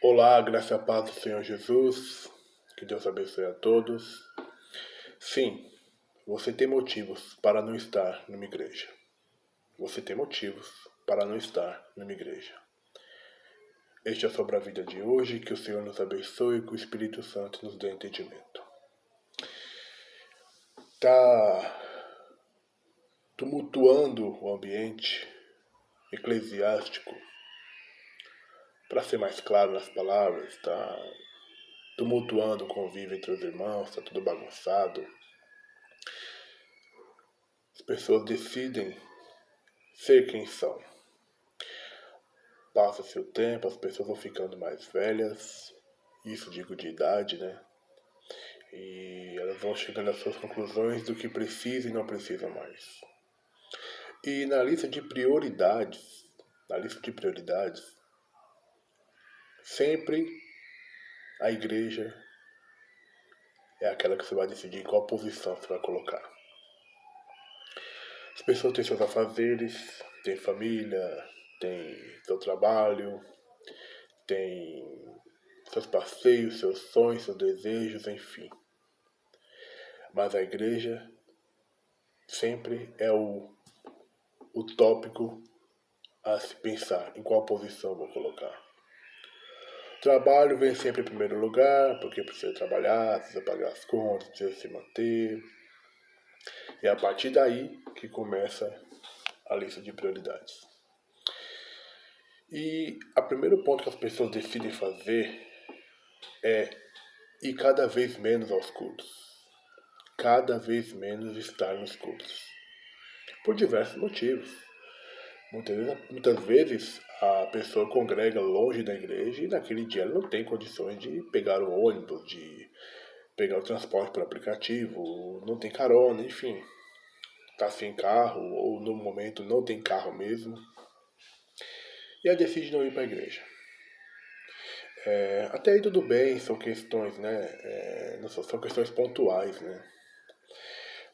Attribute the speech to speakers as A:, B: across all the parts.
A: Olá, graça e a paz do Senhor Jesus, que Deus abençoe a todos. Sim, você tem motivos para não estar numa igreja. Você tem motivos para não estar numa igreja. Este é sobre a vida de hoje, que o Senhor nos abençoe e que o Espírito Santo nos dê entendimento. Está tumultuando o ambiente eclesiástico. Para ser mais claro nas palavras, está tumultuando o convívio entre os irmãos, está tudo bagunçado. As pessoas decidem ser quem são. Passa-se o tempo, as pessoas vão ficando mais velhas, isso digo de idade, né? E elas vão chegando às suas conclusões do que precisam e não precisam mais. E na lista de prioridades, sempre a igreja é aquela que você vai decidir em qual posição você vai colocar. As pessoas têm seus afazeres, têm família, têm seu trabalho, têm seus passeios, seus sonhos, seus desejos, enfim. Mas a igreja sempre é o tópico a se pensar em qual posição vou colocar. Trabalho vem sempre em primeiro lugar, porque precisa trabalhar, precisa pagar as contas, precisa se manter. E é a partir daí que começa a lista de prioridades. E o primeiro ponto que as pessoas decidem fazer é ir cada vez menos aos cultos. Cada vez menos estar nos cultos. Por diversos motivos. Muitas vezes a pessoa congrega longe da igreja e naquele dia ela não tem condições de pegar o ônibus, de pegar o transporte por aplicativo, não tem carona, enfim. Está sem carro ou no momento não tem carro mesmo. E ela decide não ir para a igreja. Até aí tudo bem, são questões, né? São questões pontuais, né?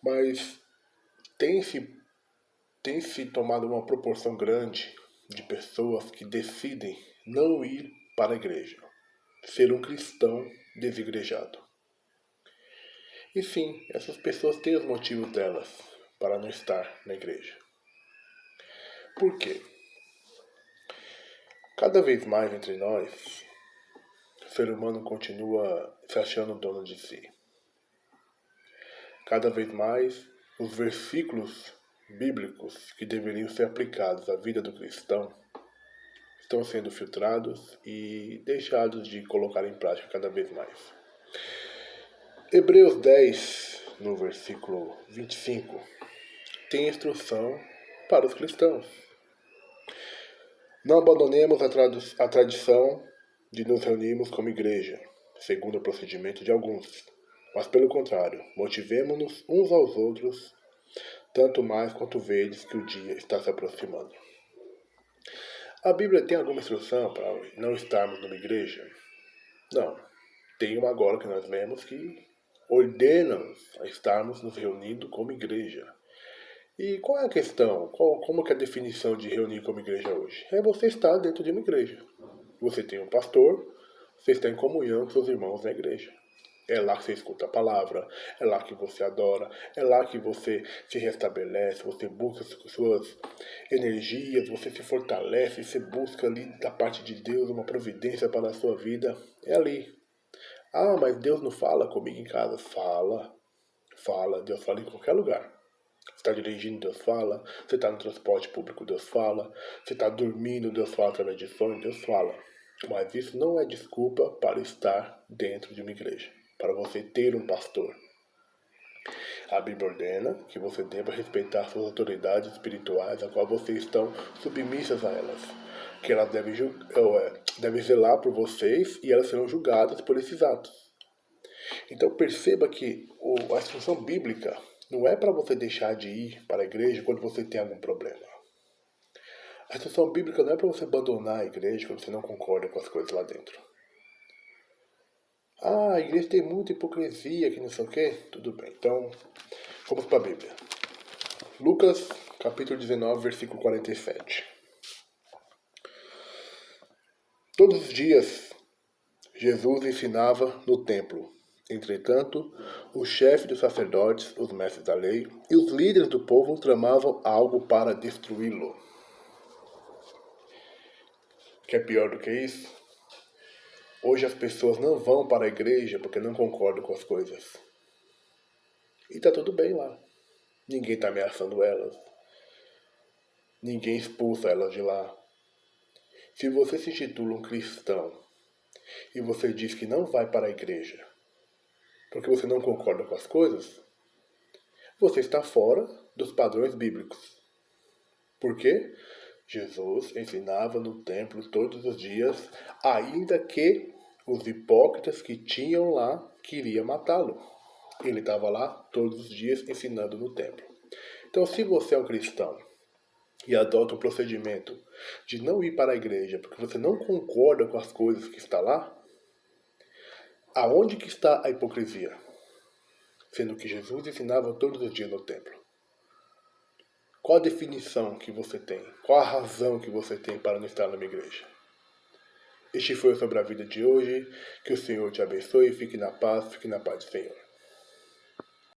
A: Mas tem-se tomado uma proporção grande de pessoas que decidem não ir para a igreja, ser um cristão desigrejado. E sim, essas pessoas têm os motivos delas para não estar na igreja. Por quê? Cada vez mais entre nós, o ser humano continua se achando dono de si. Cada vez mais, os versículos bíblicos que deveriam ser aplicados à vida do cristão estão sendo filtrados e deixados de colocar em prática cada vez mais. Hebreus 10, no versículo 25, tem instrução para os cristãos. Não abandonemos a tradição de nos reunirmos como igreja, segundo o procedimento de alguns, mas pelo contrário, motivemo-nos uns aos outros, tanto mais quanto vedes que o dia está se aproximando. A Bíblia tem alguma instrução para não estarmos numa igreja? Não. Tem uma agora que nós lemos que ordena-nos a estarmos nos reunindo como igreja. E qual é a questão? Como que é a definição de reunir como igreja hoje? É você estar dentro de uma igreja. Você tem um pastor, você está em comunhão com seus irmãos na igreja. É lá que você escuta a palavra, é lá que você adora, é lá que você se restabelece, você busca suas energias, você se fortalece, você busca ali da parte de Deus uma providência para a sua vida. É ali. Ah, mas Deus não fala comigo em casa? Fala. Deus fala em qualquer lugar. Você está dirigindo, Deus fala. Você está no transporte público, Deus fala. Você está dormindo, Deus fala através de sonhos, Deus fala. Mas isso não é desculpa para estar dentro de uma igreja, para você ter um pastor. A Bíblia ordena que você deva respeitar suas autoridades espirituais, a qual vocês estão submissas a elas. Que elas devem zelar por vocês e elas serão julgadas por esses atos. Então perceba que a instrução bíblica não é para você deixar de ir para a igreja quando você tem algum problema. A instrução bíblica não é para você abandonar a igreja quando você não concorda com as coisas lá dentro. Ah, a igreja tem muita hipocrisia, que não sei o quê. Tudo bem, então vamos para a Bíblia. Lucas, capítulo 19, versículo 47. Todos os dias Jesus ensinava no templo. Entretanto, o chefe dos sacerdotes, os mestres da lei e os líderes do povo tramavam algo para destruí-lo. Que é pior do que isso? Hoje as pessoas não vão para a igreja porque não concordam com as coisas. E tá tudo bem lá. Ninguém tá ameaçando elas. Ninguém expulsa elas de lá. Se você se intitula um cristão e você diz que não vai para a igreja porque você não concorda com as coisas, você está fora dos padrões bíblicos. Por quê? Jesus ensinava no templo todos os dias, ainda que os hipócritas que tinham lá queriam matá-lo. Ele estava lá todos os dias ensinando no templo. Então, se você é um cristão e adota o procedimento de não ir para a igreja porque você não concorda com as coisas que está lá, aonde que está a hipocrisia? Sendo que Jesus ensinava todos os dias no templo. Qual a definição que você tem? Qual a razão que você tem para não estar numa igreja? Este foi sobre a vida de hoje. Que o Senhor te abençoe. Fique na paz do Senhor.